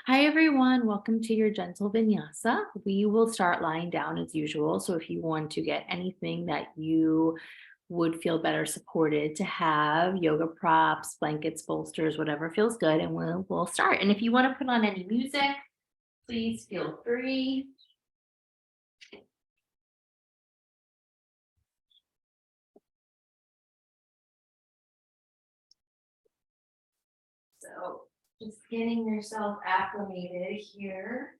Hi, everyone. Welcome to your gentle vinyasa. We will start lying down as usual. So if you want to get anything that you would feel better supported to have, yoga props, blankets, bolsters, whatever feels good, and we'll start. And if you want to put on any music, please feel free. So just getting yourself acclimated here.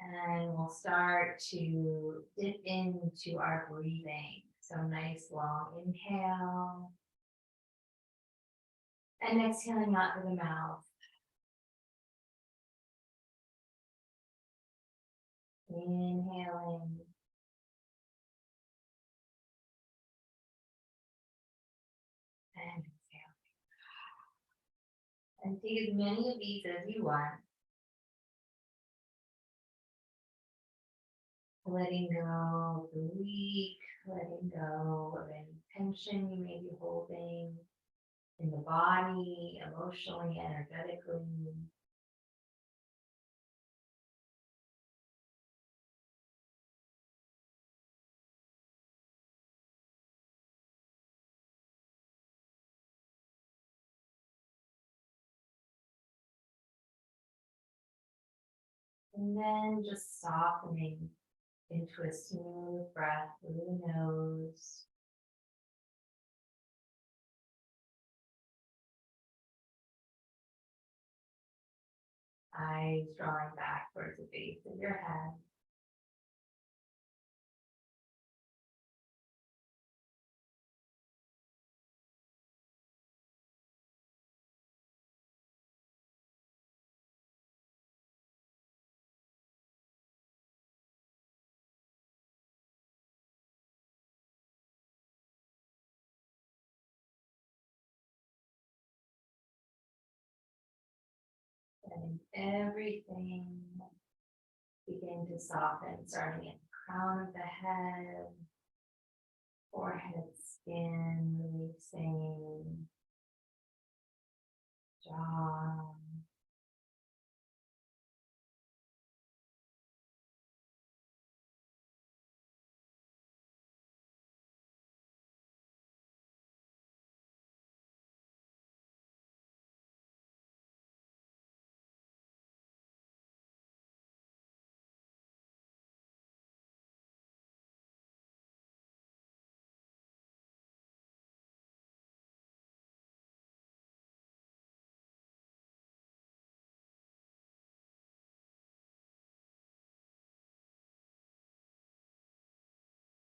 And we'll start to dip into our breathing. So nice long inhale and exhaling out through the mouth. Inhaling and exhaling. And take as many of these as you want. Letting go of the week, letting go of any tension you may be holding in the body, emotionally, energetically. And then just softening into a smooth breath through the nose. Eyes drawing back towards the base of your head. Letting everything begin to soften, starting at the crown of the head, forehead, skin, releasing, jaw,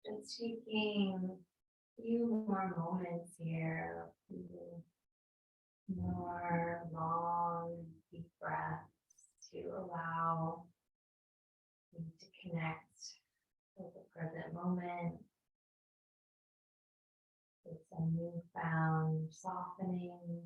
just taking a few more moments here, a few more long, deep breaths to allow you to connect with the present moment, with some newfound softening.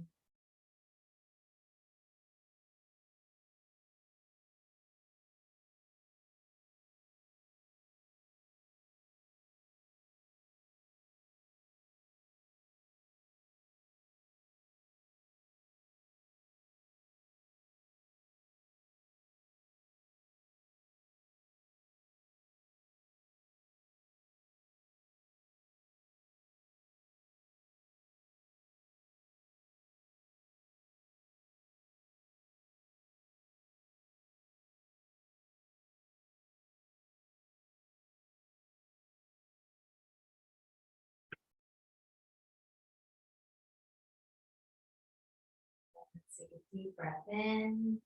Let's take a deep breath in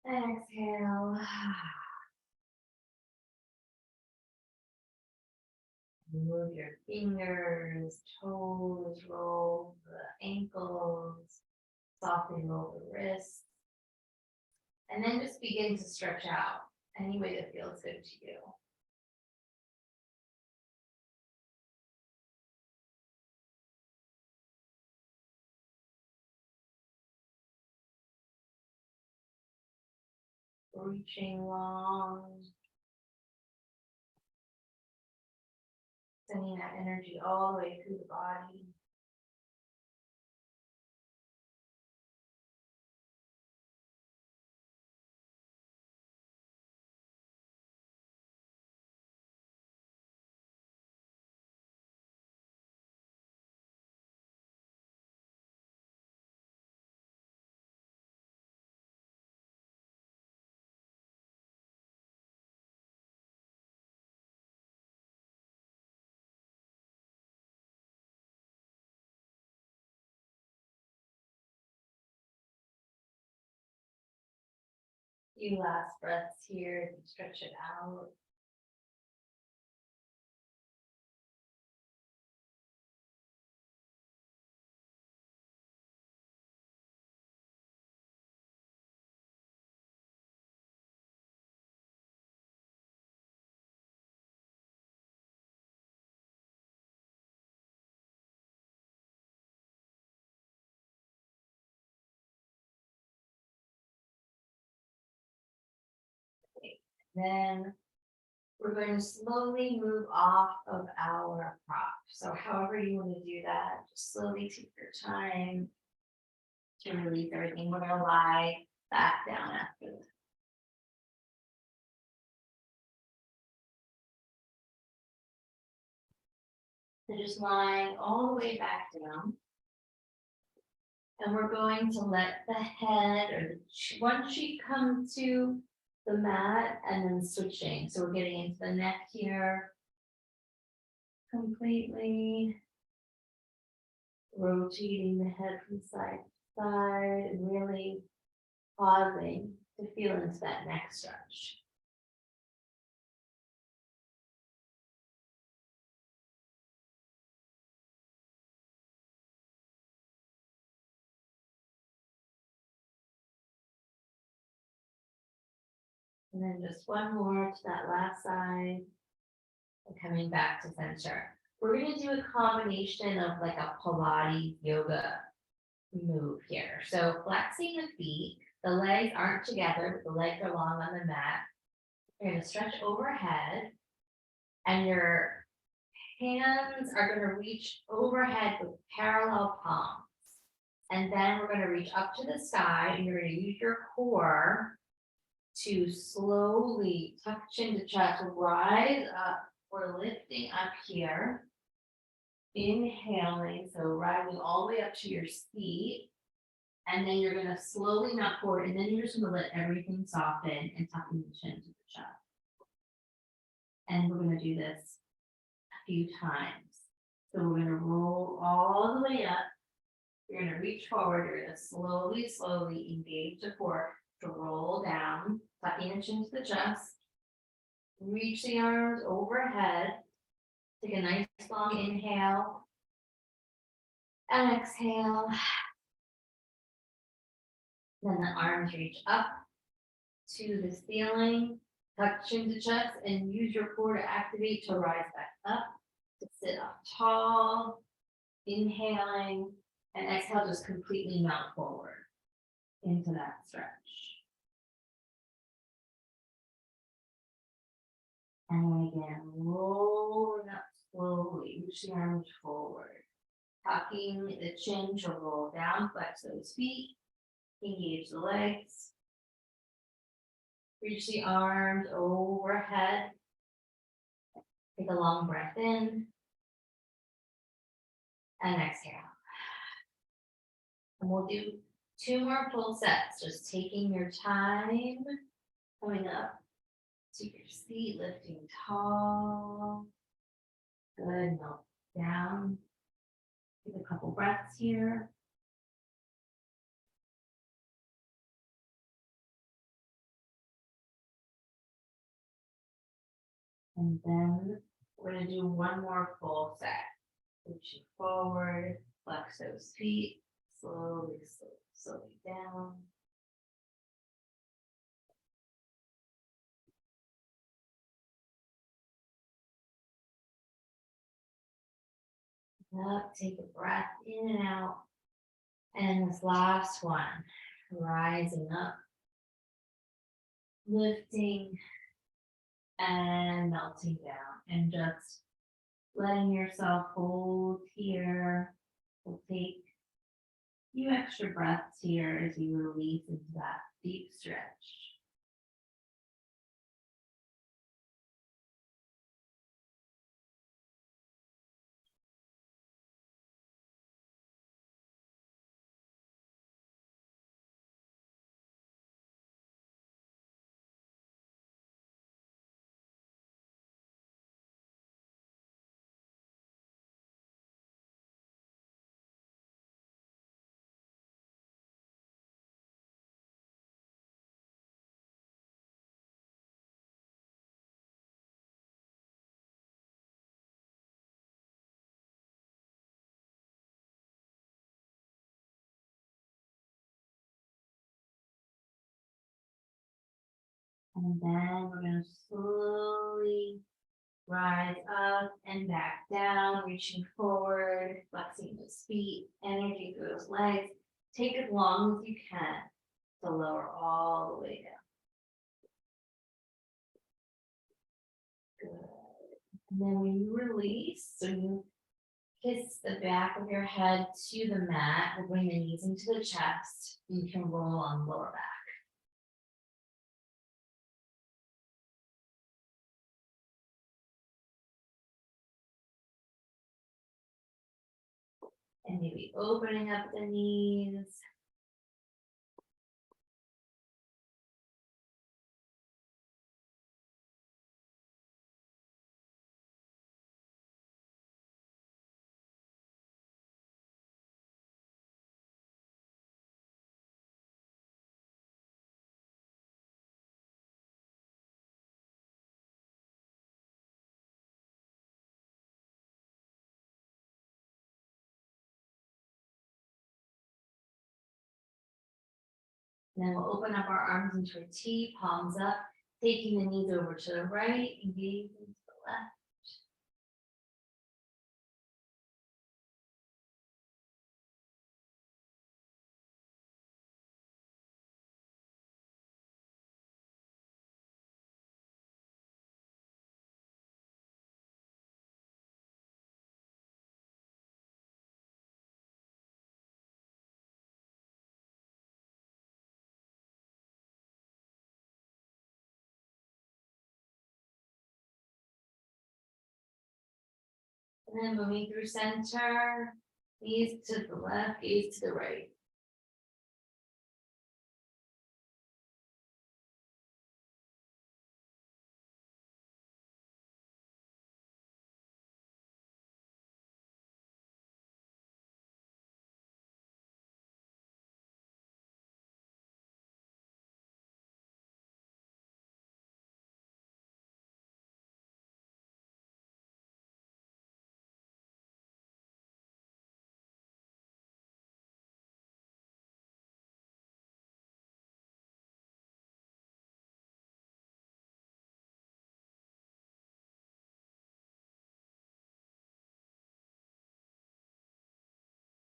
and exhale. Move your fingers, toes, roll the ankles, softly roll the wrists, and then just begin to stretch out any way that feels good to you. reaching long, sending that energy all the way through the body. Few last breaths here, stretch it out. Then we're going to slowly move off of our prop. So however you want to do that, just slowly take your time to release everything. We're going to lie back down after this. So just lying all the way back down. And we're going to let the head or one cheek come to the mat and then switching. So we're getting into the neck here completely. Rotating the head from side to side and really pausing to feel into that neck stretch. And then just one more to that last side and coming back to center. We're going to do a combination of like a Pilates yoga move here. So flexing the feet, the legs aren't together, but the legs are long on the mat. You're going to stretch overhead and your hands are going to reach overhead with parallel palms. And then we're going to reach up to the sky and you're going to use your core to slowly tuck chin to chest, rise up. We're lifting up here. Inhaling, so rising all the way up to your feet. And then you're going to slowly nut forward, and then you're just going to let everything soften and tucking the chin to the chest. And we're going to do this a few times. So we're going to roll all the way up. You're going to reach forward. You're going to slowly engage the core to roll down, tucking the chin to the chest. Reach the arms overhead. Take a nice long inhale. And exhale. Then the arms reach up to the ceiling, tuck chin to chest, and use your core to activate to rise back up, to sit up tall, inhaling, and exhale, just completely melt forward into that stretch. And again, rolling up slowly, reach the arms forward, tucking the chin to roll down, flex those feet. Engage the legs. Reach the arms overhead. Take a long breath in. And exhale. And we'll do 2 more full sets, just taking your time, coming up to your seat, lifting tall. Good, melt down. Take a couple breaths here. And then we're going to do 1 more full set. Reaching forward, flex those feet, slowly down. Up, take a breath in and out. And this last one, rising up lifting and melting down, and just letting yourself hold here. We'll take a few extra breaths here as you release into that deep stretch. And then we're going to slowly rise up and back down, reaching forward, flexing those feet, energy through those legs. Take as long as you can to lower all the way down. Good. And then when you release, so you kiss the back of your head to the mat, or bring the knees into the chest. You can roll on the lower back. And maybe opening up the knees. Then we'll open up our arms into a T, palms up, taking the knees over to the right and gazing to the left. And then moving through center, knees to the left, gaze to the right.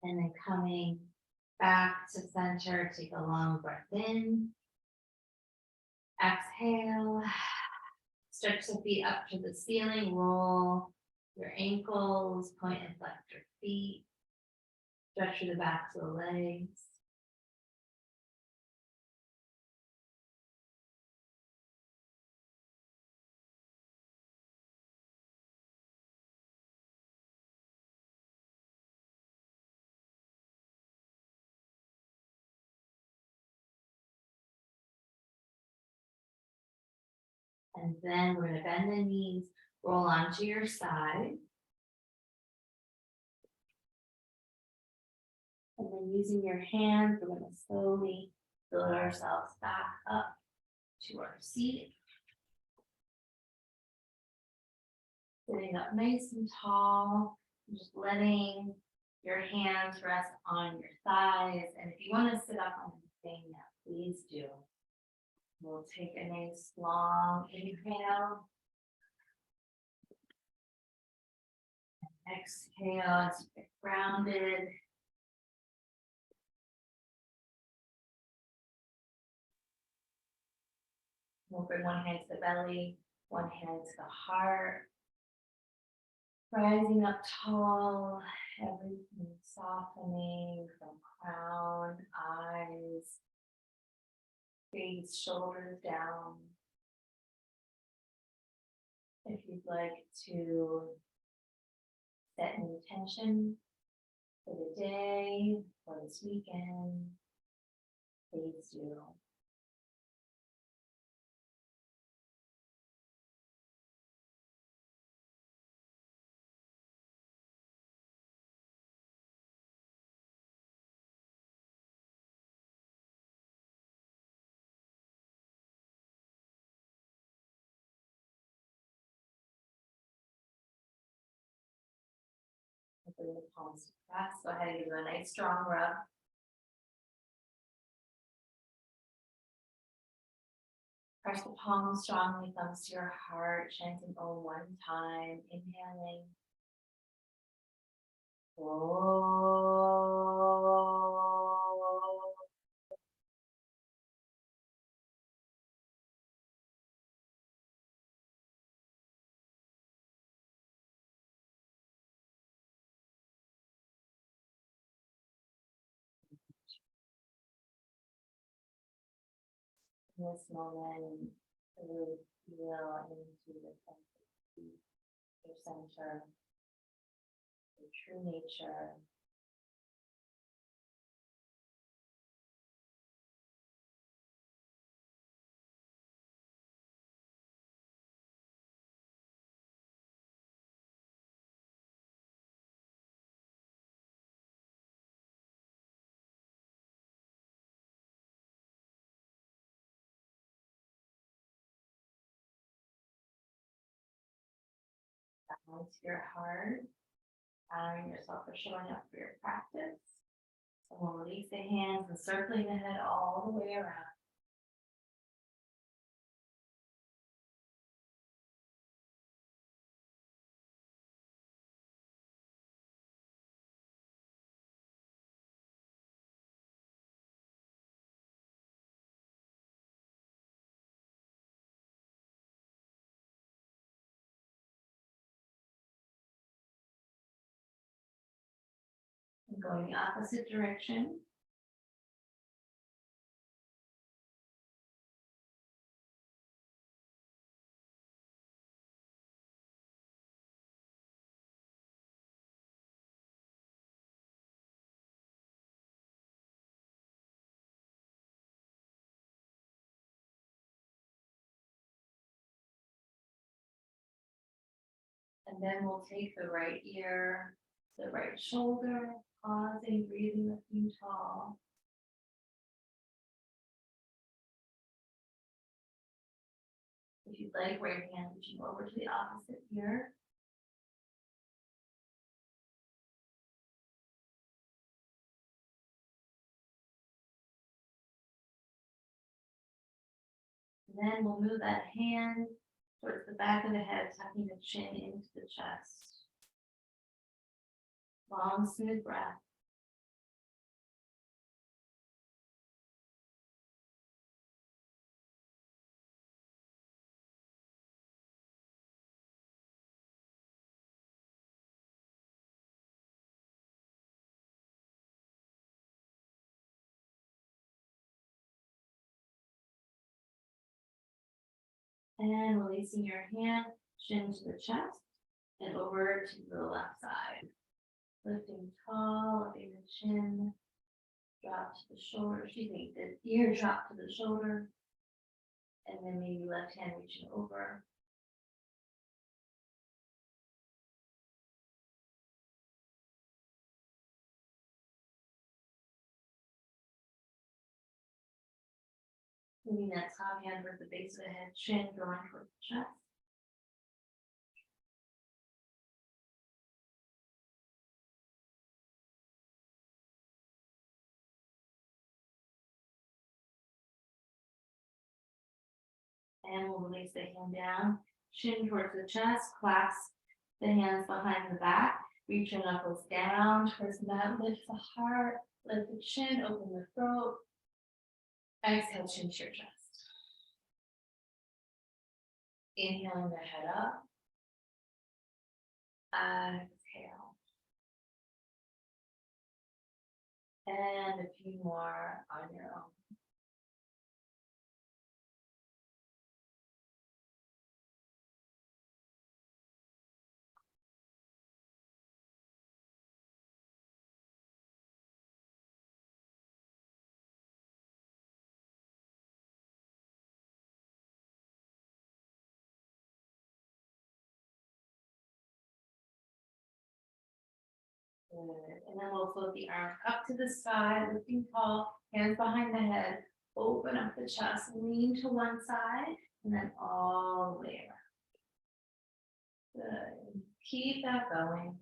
And then coming back to center, take a long breath in. Exhale. Stretch the feet up to the ceiling, roll your ankles, point and flex your feet. Stretch through the backs of the legs. And then we're going to bend the knees, roll onto your side. And then using your hands, we're going to slowly build ourselves back up to our seat. Sitting up nice and tall, just letting your hands rest on your thighs. And if you want to sit up on anything, please do. We'll take a nice long inhale. Exhale as you get grounded. We'll bring one hand to the belly, one hand to the heart. Rising up tall, everything softening from crown, eyes, face, shoulders down. If you'd like to set an intention for the day, for this weekend, please do. Bring the palms to press. Go ahead and give them a nice strong rub. Press the palms strongly, thumbs to your heart, chanting Om one time, inhaling. Om. In this moment, really feel into the sense of peace, your center, your true nature. Balance your heart, honoring yourself for showing up for your practice. And we'll release the hands and circling the head all the way around. And going the opposite direction. And then we'll take the right ear, the right shoulder, pausing, breathing, lifting tall. If you'd like, right hand reaching over to the opposite ear. And then we'll move that hand towards the back of the head, tucking the chin into the chest. Long, smooth breath. And releasing your hand, chin to the chest, and over to the left side. Lifting tall, lifting the chin, drop to the shoulder, the ear drop to the shoulder. And then maybe left hand reaching over. Moving that top hand towards the base of the head, chin going towards the chest. And we'll release the hand down, chin towards the chest, clasp the hands behind the back, reach your knuckles down towards the mat, lift the heart, lift the chin, open the throat. Exhale, chin to your chest. Inhaling the head up. Exhale. And a few more on your own. Good. And then we'll float the arms up to the sky, lifting tall, hands behind the head. Open up the chest, lean to one side, and then all the way around. Good. Keep that going.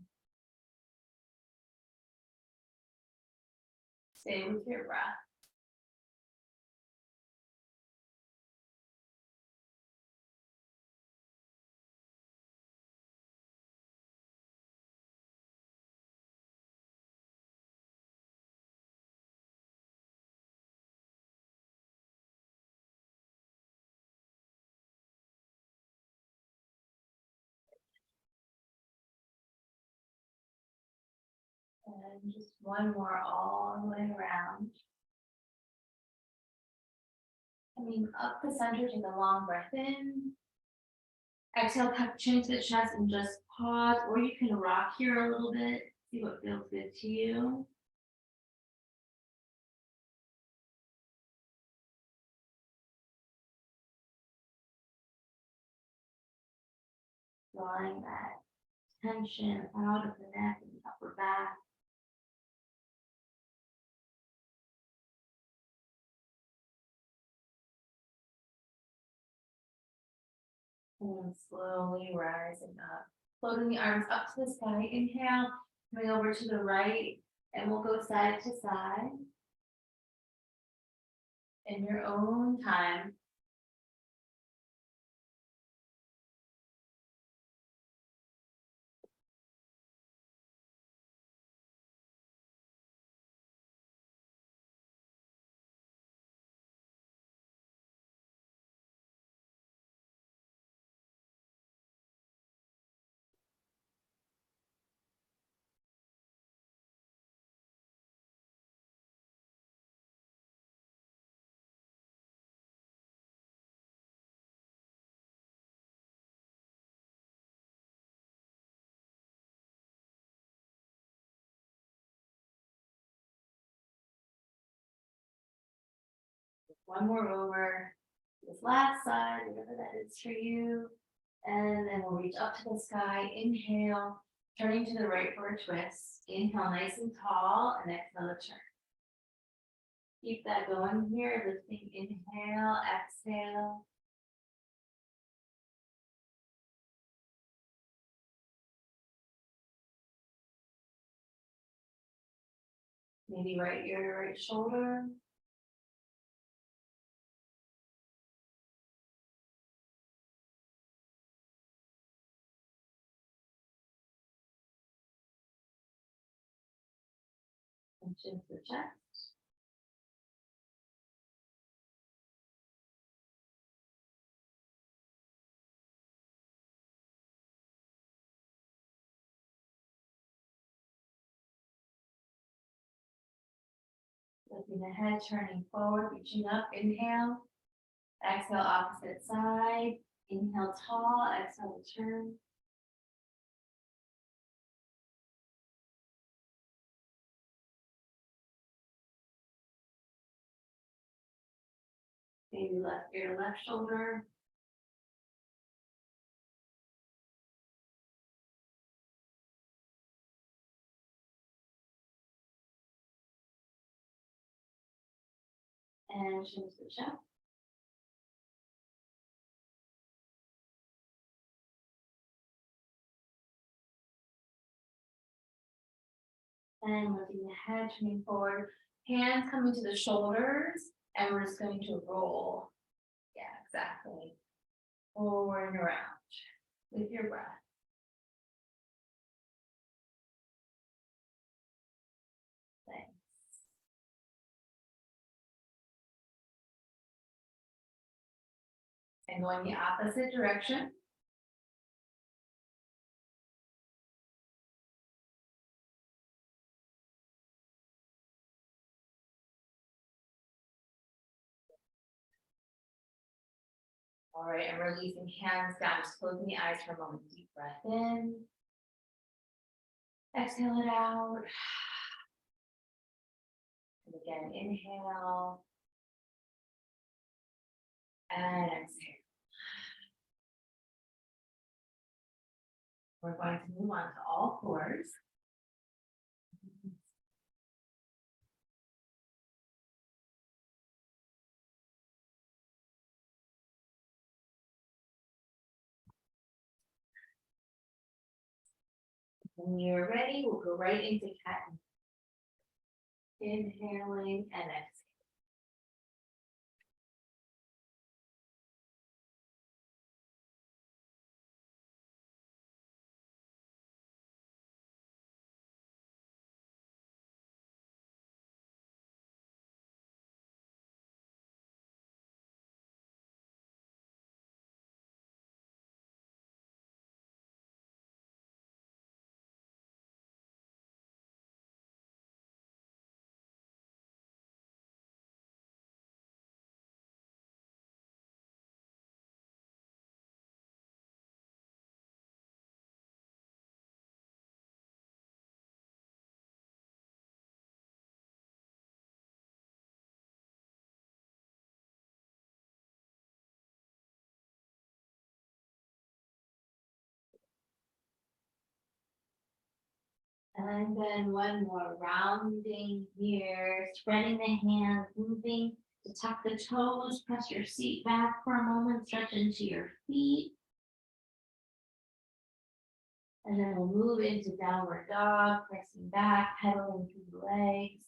Stay with your breath. And just one more all the way around. Coming up the center, take a long breath in. Exhale, tuck chin to the chest and just pause, or you can rock here a little bit. See what feels good to you. Drawing that tension out of the neck and the upper back. And slowly rising up. Floating the arms up to the sky. Inhale, coming over to the right, and we'll go side to side. In your own time. One more over this last side, whatever that is for you. And then we'll reach up to the sky. Inhale, turning to the right for a twist. Inhale nice and tall, and exhale to turn. Keep that going here, lifting, inhale, exhale. Maybe right ear to right shoulder. And chin to the chest. Lifting the head, turning forward, reaching up, inhale. Exhale, opposite side. Inhale, tall, exhale, turn. Maybe left ear to left shoulder. And chin to the chest. And lifting the head, turning forward. Hands coming to the shoulders. And we're just going to roll. Yeah, exactly. Forward and around with your breath. Thanks. And going the opposite direction. All right, and releasing hands down, just closing the eyes for a moment. Deep breath in. Exhale it out. And again, inhale. And exhale. We're going to move on to all fours. When you're ready, we'll go right into cat. Inhaling and exhaling. And then one more rounding here, spreading the hands, moving to tuck the toes, press your seat back for a moment, stretch into your feet. And then we'll move into downward dog, pressing back, pedaling through the legs.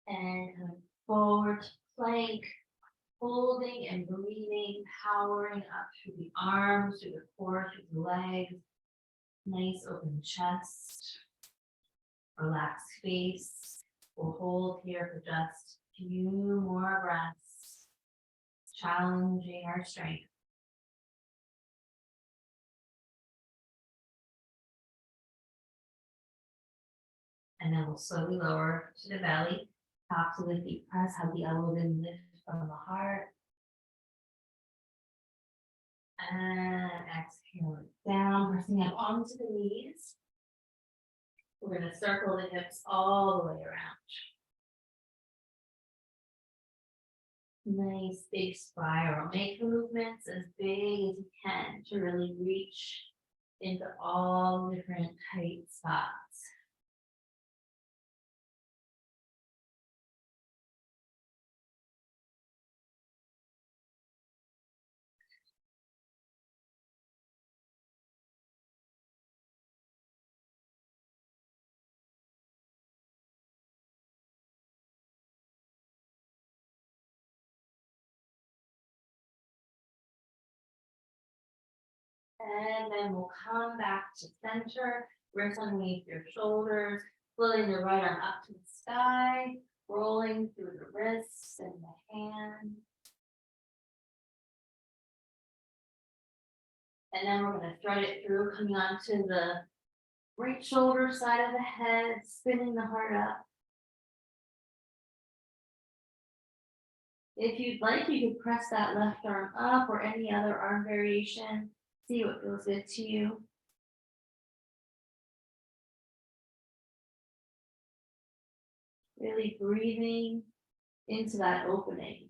And come forward to plank, holding and breathing, powering up through the arms, through the core, through the legs. Nice open chest, relaxed face. We'll hold here for just a few more breaths, challenging our strength. And then we'll slowly lower to the belly, top to the feet press, have the elbows in lift from the heart. And exhale it down, pressing up onto the knees. We're going to circle the hips all the way around. Nice big spiral. Make the movements as big as you can to really reach into all different tight spots. And then we'll come back to center, wrists underneath your shoulders, floating the right arm up to the sky, rolling through the wrists and the hands. And then we're going to thread it through, coming onto the right shoulder side of the head, spinning the heart up. If you'd like, you could press that left arm up or any other arm variation. See what feels good to you. Really breathing into that opening.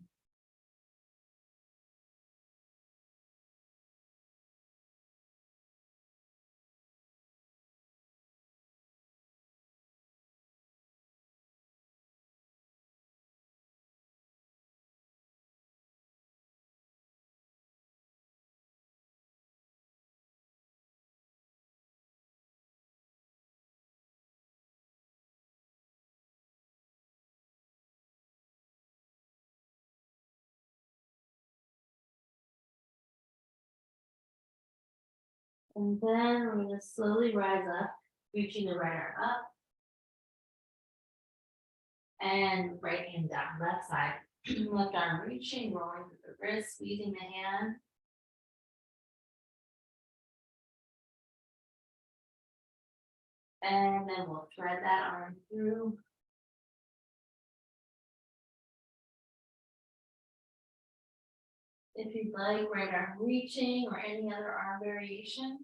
And then we're going to slowly rise up, reaching the right arm up and right hand down, left side. Left arm reaching, rolling through the wrist, squeezing the hand. And then we'll thread that arm through. If you'd like, right arm reaching or any other arm variation.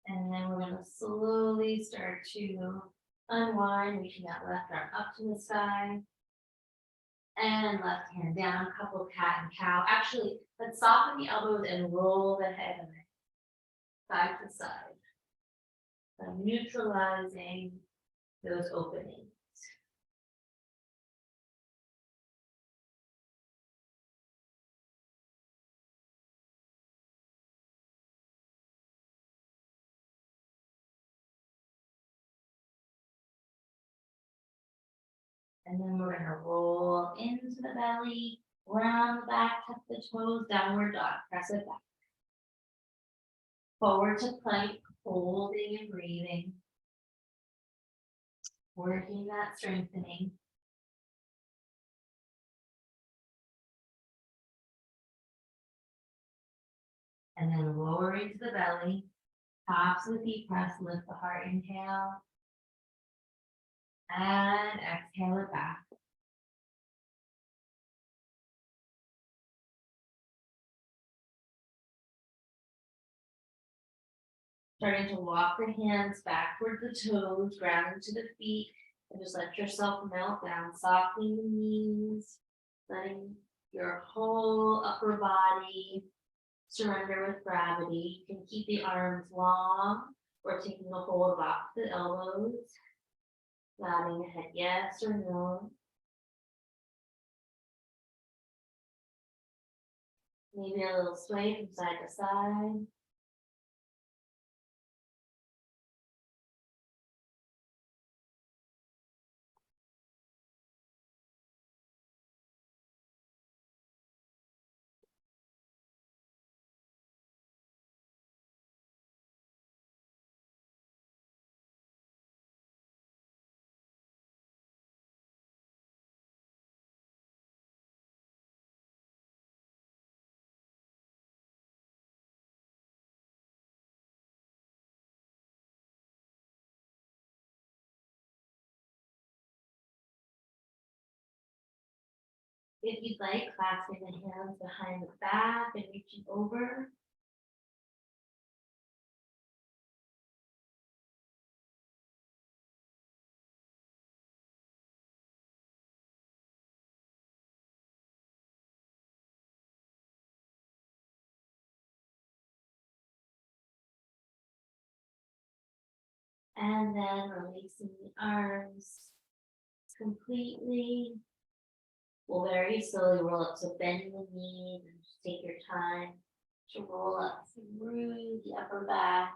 And then we're going to slowly start to unwind, reaching that left arm up to the sky. And left hand down, couple cat and cow. Actually, let's soften the elbows and roll the head side to side. So neutralizing those openings. And then we're going to roll into the belly, round the back, tuck the toes, downward dog, press it back. Forward to plank, holding and breathing. Working that strengthening. And then lowering to the belly, tops of the feet press, lift the heart, inhale. And exhale it back. Starting to walk the hands back toward the toes, grounding to the feet, and just let yourself melt down, softening the knees, letting your whole upper body surrender with gravity. You can keep the arms long or taking a hold of opposite elbows, nodding your head yes or no. Maybe a little sway from side to side. If you'd like, clasping the hands behind the back and reaching over. And then releasing the arms completely. We'll very slowly roll up. So bend the knees and just take your time to roll up through the upper back.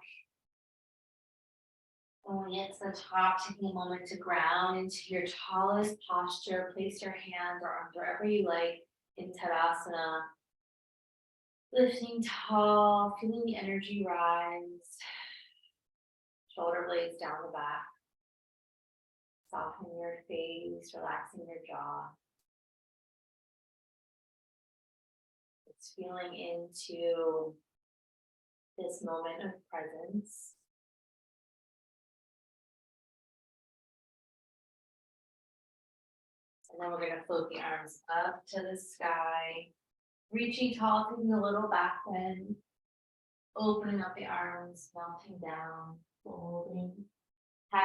When we get to the top, taking a moment to ground into your tallest posture. Place your hands or arms wherever you like in Tadasana. Lifting tall, feeling the energy rise. Shoulder blades down the back. Softening your face, relaxing your jaw. It's feeling into this moment of presence. And then we're going to float the arms up to the sky, reaching tall, taking a little back bend, opening up the arms, melting down, folding.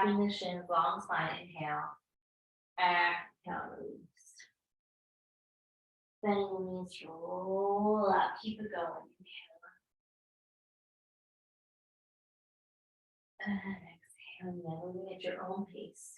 tapping the shins, long spine, inhale. Exhale, release. Bending the knees, roll up, keep it going. Inhale. And exhale, and then moving at your own pace.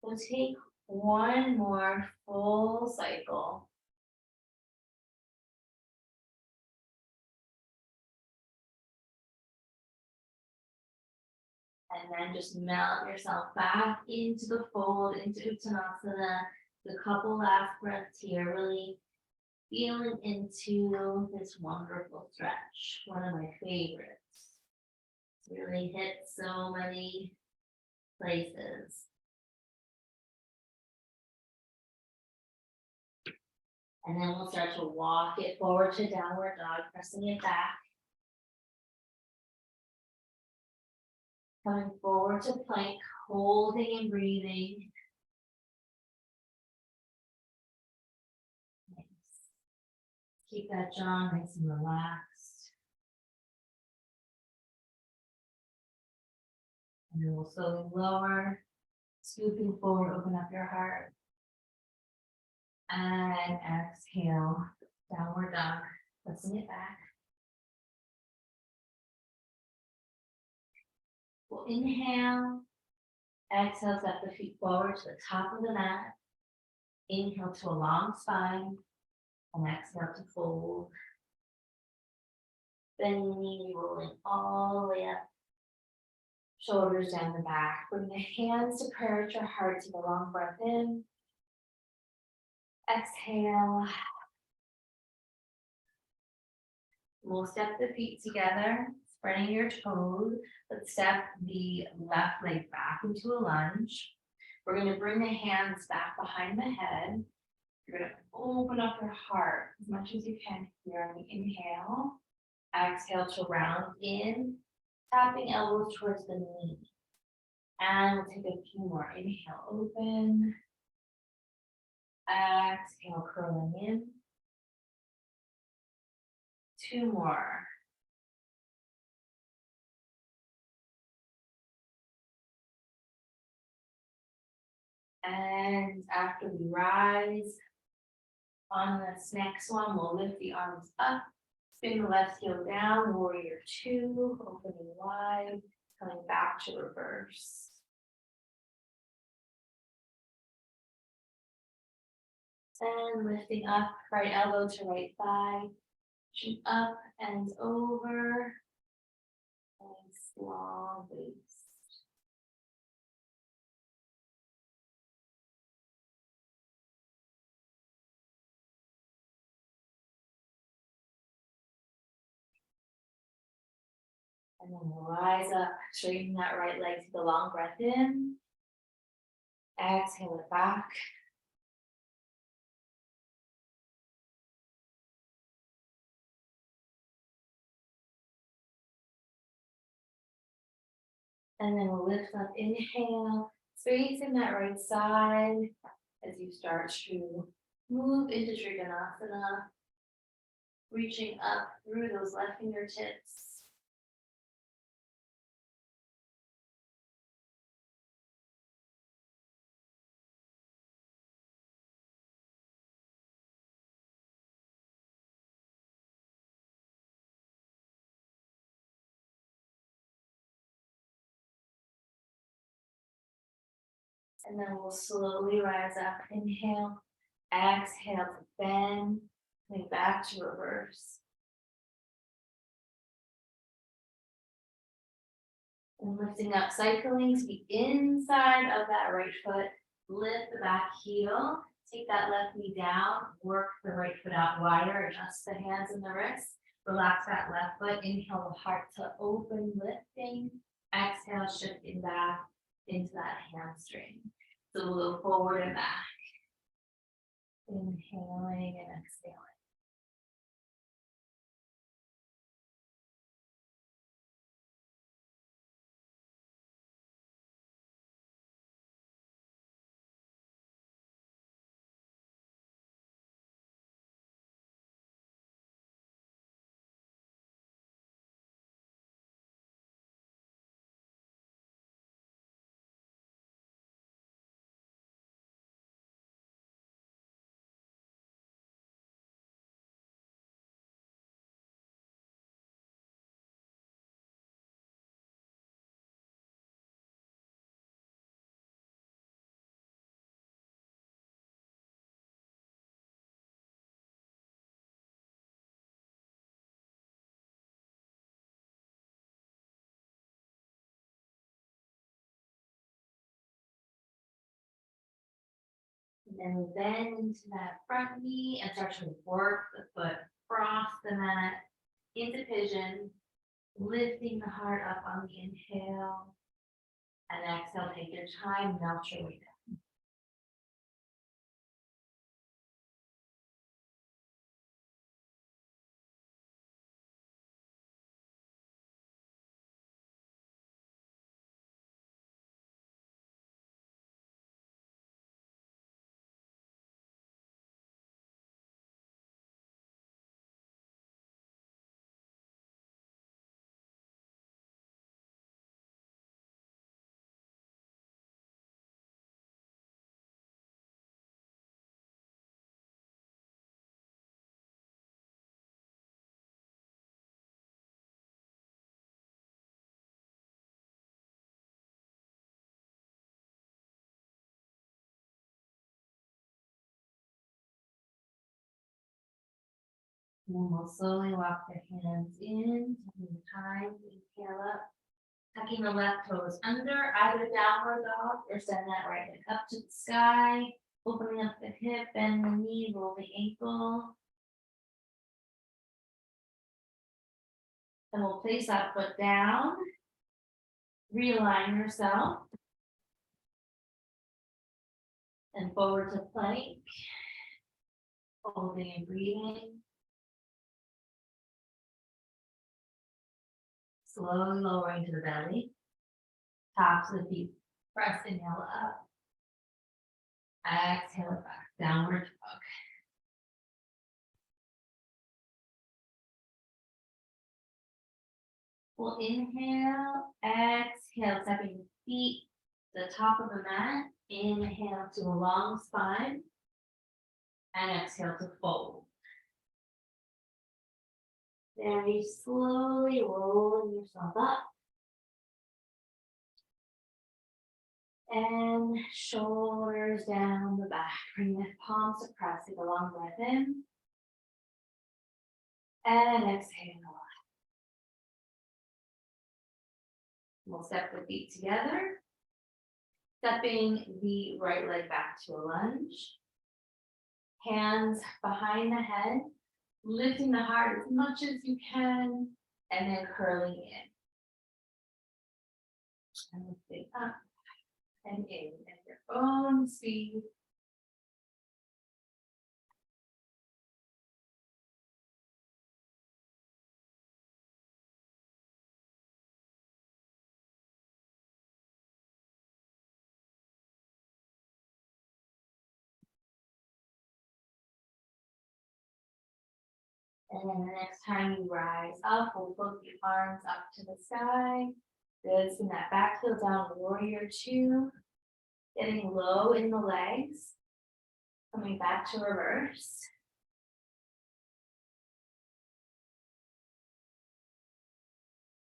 So take one more full cycle. And then just melt yourself back into the fold, into Uttanasana. A couple last breaths here, really feeling into this wonderful stretch. One of my favorites. Really hit so many places. And then we'll start to walk it forward to downward dog, pressing it back. Coming forward to plank, holding and breathing. Nice. Keep that jaw nice and relaxed. And then we'll slowly lower, scooping forward, open up your heart. And exhale, downward dog, pressing it back. We'll inhale, exhale, step the feet forward to the top of the mat. Inhale to a long spine, and exhale to fold. Bending the knee, rolling all the way up. Shoulders down the back. Bring the hands to prayer at your heart. Take a long breath in. Exhale. We'll step the feet together, spreading your toes. Let's step the left leg back into a lunge. We're going to bring the hands back behind the head. You're going to open up your heart as much as you can here on the inhale. Exhale to round in, tapping elbows towards the knee. And we'll take a few more. Inhale, open. Exhale, curling in. Two more. And after we rise, on this next one, we'll lift the arms up, spin the left heel down, warrior two, opening wide, coming back to reverse. And lifting up, right elbow to right thigh, reaching up and over, nice long waist. And then we'll rise up, straighten that right leg, take a long breath in. Exhale it back. And then we'll lift up, inhale, straighten that right side as you start to move into Trikonasana, reaching up through those left fingertips. And then we'll slowly rise up, inhale, exhale to bend, coming Coming back to reverse. And lifting up, cycling to the inside of that right foot. Lift the back heel. Take that left knee down. Work the right foot out wider. Adjust the hands and the wrists. Relax that left foot. Inhale the heart to open, lifting. Exhale, shifting back into that hamstring. So we'll go forward and back. Inhaling and exhaling. And then we bend into that front knee and start to work the foot across the mat into pigeon, lifting the heart up on the inhale. And exhale, take your time, melt your way down. And then we'll slowly walk the hands in, taking the time to inhale up, tucking the left toes under either downward dog or send that right leg up to the sky, opening up the hip, bend the knee, roll the ankle. And we'll place that foot down, realign yourself, and forward to plank, holding and breathing. Slowly lowering to the belly, tops of the feet, press inhale up, exhale back, downward dog. We'll inhale, exhale, stepping the feet to the top of the mat, inhale to a long spine, and exhale to fold. Very slowly rolling yourself up. And shoulders down the back. Bring the palms to press. Take a long breath in. And exhale. We'll step the feet together. Stepping the right leg back to a lunge. Hands behind the head. Lifting the heart as much as you can. And then curling in. And lifting up. And in at your own speed. And then the next time you rise up, we'll float the arms up to the sky. Good, send that back heel down, warrior two. Getting low in the legs. Coming back to reverse.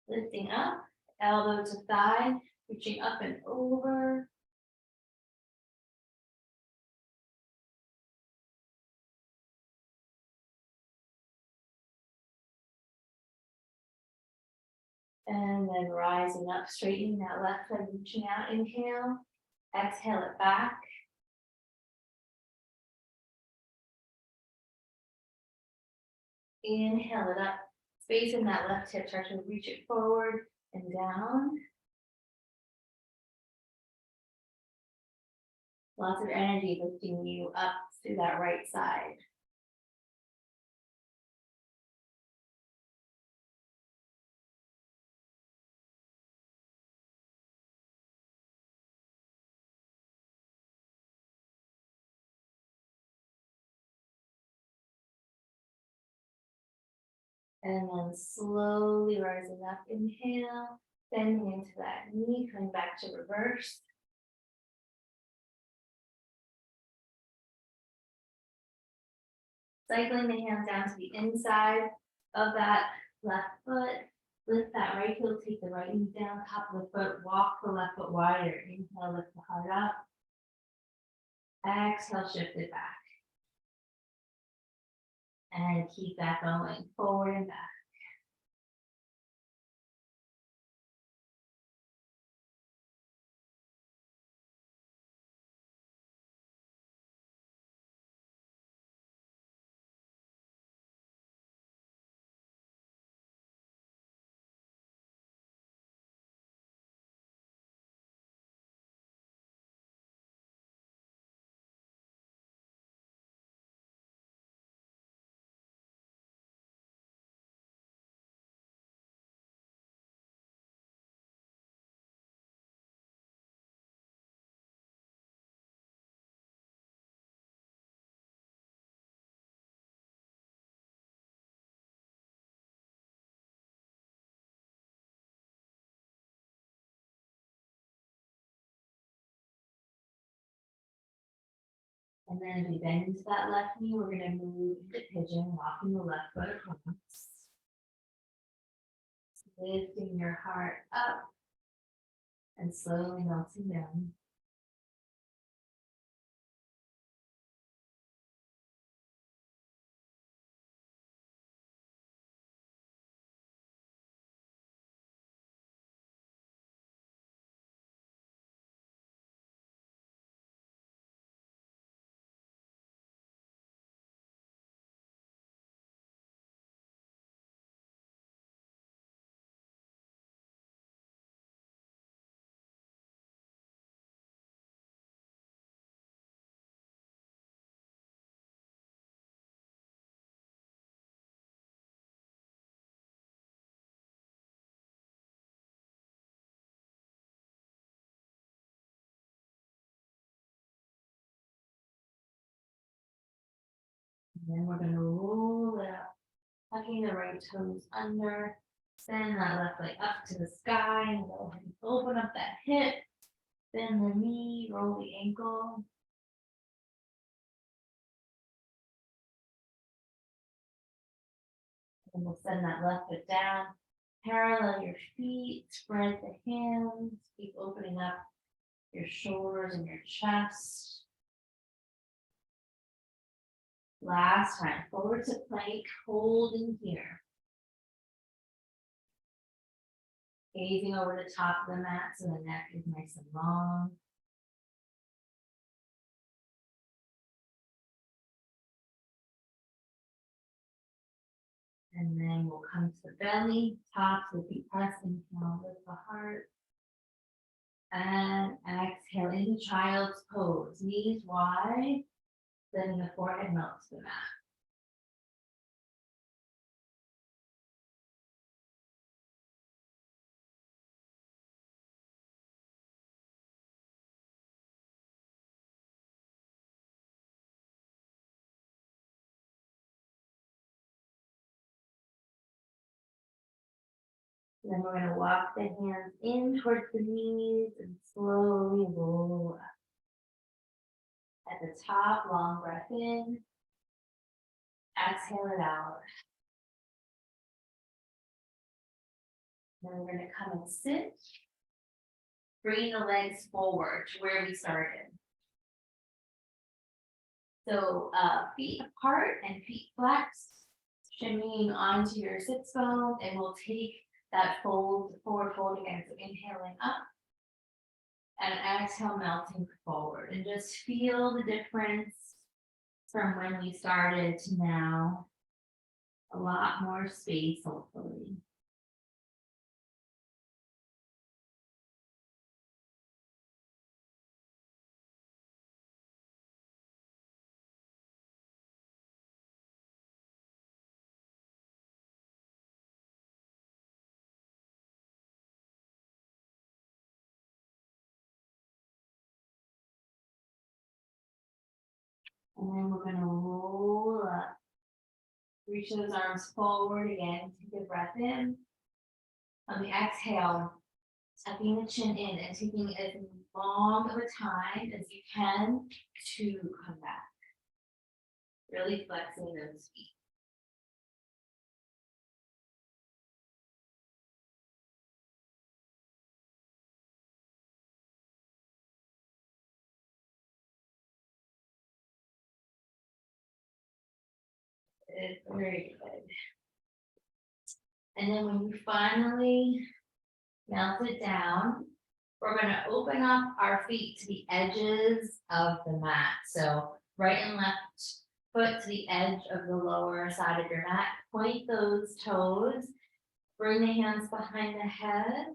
Lifting up, elbow to thigh, reaching up and over. And then rising up, straightening that left leg, reaching out, inhale, exhale it back. Inhale it up, space in that left hip, start to reach it forward and down. Lots of energy lifting you up through that right side. And then slowly rising up, inhale, bending into that knee, coming back to reverse. Cycling the hands down to the inside of that left foot. Lift that right heel, take the right knee down, top of the foot, walk the left foot wider. Inhale, lift the heart up. Exhale, shift it back. And keep that going forward and back. And then as we bend into that left knee, we're going to move into pigeon, walking the left foot across. Lifting your heart up and slowly melting down. And then we're going to roll it up, tucking the right toes under. Send that left leg up to the sky and go ahead and open up that hip. Bend the knee, roll the ankle. And we'll send that left foot down. Parallel your feet, spread the hands, keep opening up your shoulders and your chest. Last time, forward to plank, holding here. Gazing over the top of the mat so the neck is nice and long. And then we'll come to the belly, top, the feet press, inhale, lift the heart. And exhale into child's pose, knees wide, letting the forehead melt to the mat. Then we're going to walk the hands in towards the knees and slowly roll up. At the top, long breath in. Exhale it out. Then we're going to come and sit. Bring the legs forward to where we started. So feet apart and feet flexed, shimmying onto your sits bones, and we'll take that fold, forward fold again. So inhaling up and exhale, melting forward. And just feel the difference from when we started to now. A lot more space, hopefully. And then we're going to roll up. Reach those arms forward again. Take a breath in. On the exhale, tucking the chin in and taking as long of a time as you can to come back. Really flexing those feet. It's very good. And then when you finally melt it down, we're going to open up our feet to the edges of the mat. So right and left foot to the edge of the lower side of your mat. Point those toes. Bring the hands behind the head.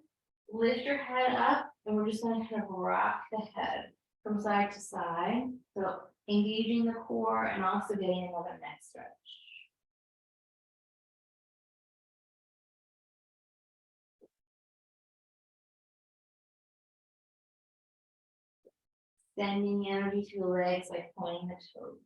Lift your head up, and we're just going to kind of rock the head from side to side. So engaging the core and also getting another neck stretch. Sending the energy to the legs by pointing the toes.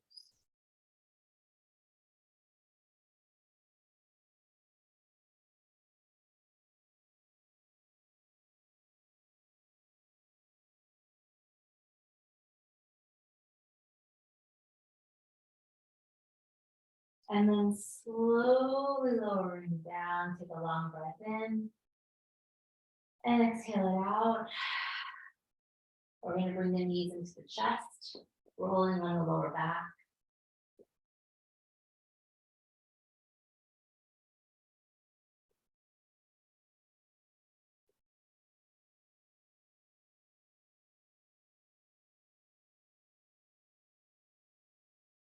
And then slowly lowering down, take a long breath in. And exhale it out. We're going to bring the knees into the chest, rolling on the lower back.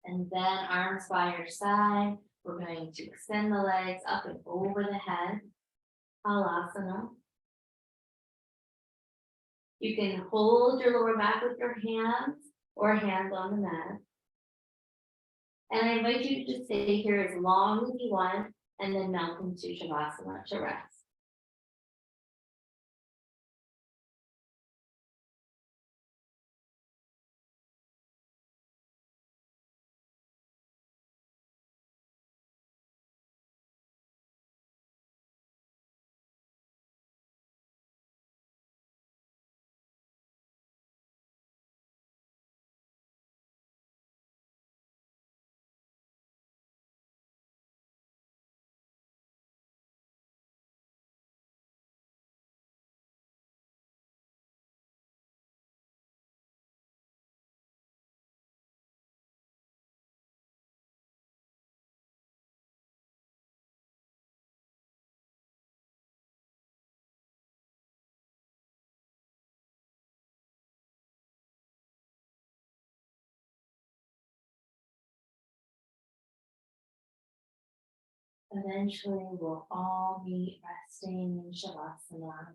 And then arms by your side. We're going to extend the legs up and over the head. Halasana. You can hold your lower back with your hands or hands on the mat. And I invite you to stay here as long as you want and then melt into Shavasana to rest. Eventually, we'll all be resting in Shavasana.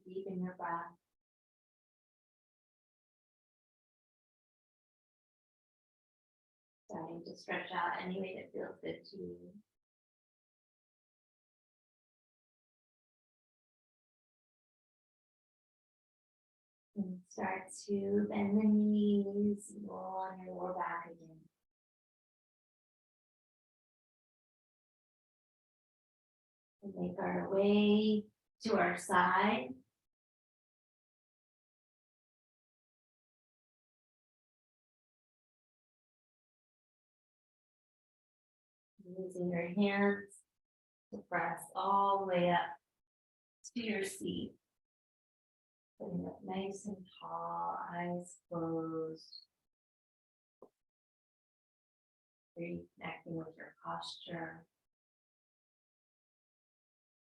deep in your breath. Starting to stretch out any way that feels good to you. And start to bend the knees, roll on your lower back again. And make our way to our side. Using your hands to press all the way up to your seat. Sitting up nice and tall, eyes closed. Reconnecting with your posture.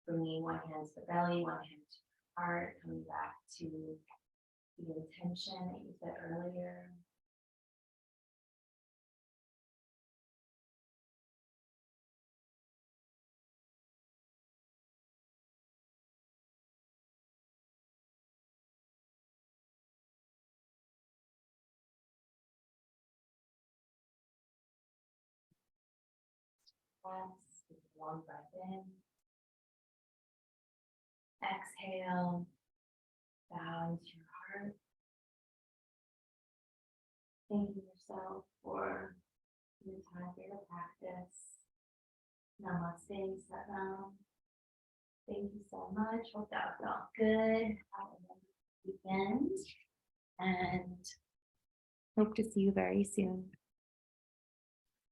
Bringing one hand to the belly, one hand to the heart, coming back to the intention that you said earlier. Press, take a long breath in. Exhale, bow into your heart. Thanking yourself for the time for your practice. Namaste, Satnam. Thank you so much. Hope that felt good. Have a wonderful weekend and hope to see you very soon.